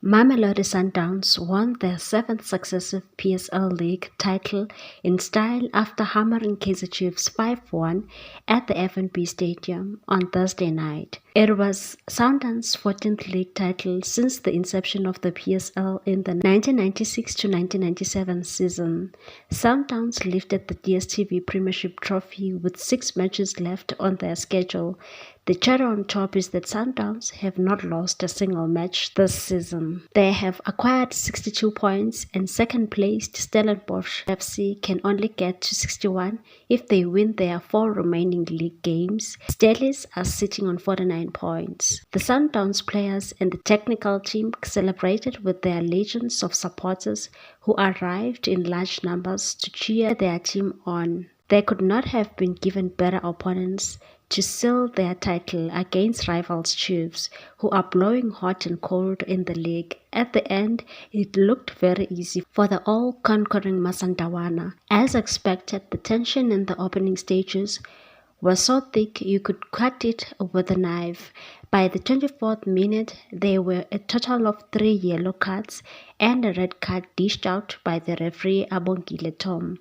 Mamelodi Sundowns won their seventh successive PSL League title in style after hammering Kaizer Chiefs 5-1 at the FNB Stadium on Thursday night. It was Sundowns' 14th league title since the inception of the PSL in the 1996-1997 season. Sundowns lifted the DStv Premiership Trophy with 6 matches left on their schedule. The cherry on top is that Sundowns have not lost a single match this season. They have acquired 62 points, and second-placed Stellenbosch FC can only get to 61 if they win their 4 remaining league games. Stellies are sitting on 49 points. The Sundowns players and the technical team celebrated with their legions of supporters who arrived in large numbers to cheer their team on. They could not have been given better opponents to seal their title against rivals Chiefs, who are blowing hot and cold in the league. At the end, it looked very easy for the all-conquering Masandawana. As expected, the tension in the opening stages was so thick you could cut it with a knife. By the 24th minute, there were a total of 3 yellow cards and a red card dished out by the referee Abongile Tom.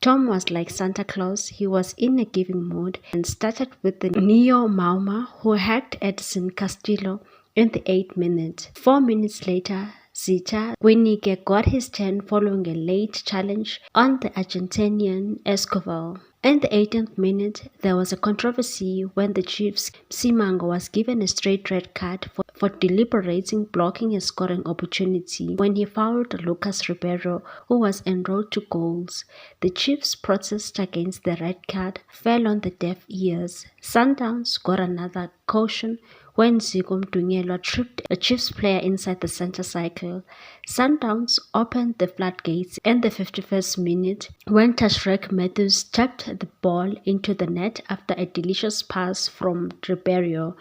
Tom was like Santa Claus. He was in a giving mood and started with the Neo Mauma, who hacked Edson Castillo in the 8th minute. 4 minutes later, Zita Gwinike got his turn following a late challenge on the Argentinian Escobar. In the 18th minute, there was a controversy when the Chiefs' Simango was given a straight red card for deliberating blocking a scoring opportunity when he fouled Lucas Ribeiro, who was en route to goals. The Chiefs' protest against the red card fell on the deaf ears. Sundowns got another caution when Zico Mdunyelwa tripped a Chiefs player inside the center circle. Sundowns opened the floodgates in the 51st minute when Tashrek Matthews tapped the ball into the net after a delicious pass from Ribeiro.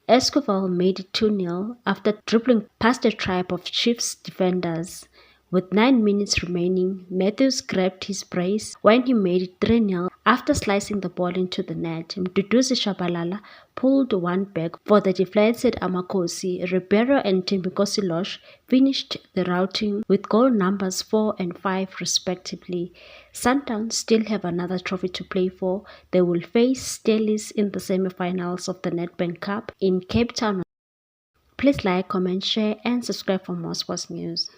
Escobar made it 2-0 after dribbling past a tribe of Chiefs defenders. With 9 minutes remaining, Matthews grabbed his brace when he made it 3-0 after slicing the ball into the net. Mduduzi Shabalala pulled one back for the deflated Amakosi. Ribeiro and Thembinkosi Losh finished the routing with goal numbers 4 and 5 respectively. Sundowns still have another trophy to play for. They will face Stellies in the semi-finals of the Nedbank Cup in Cape Town. Please like, comment, share and subscribe for more sports news.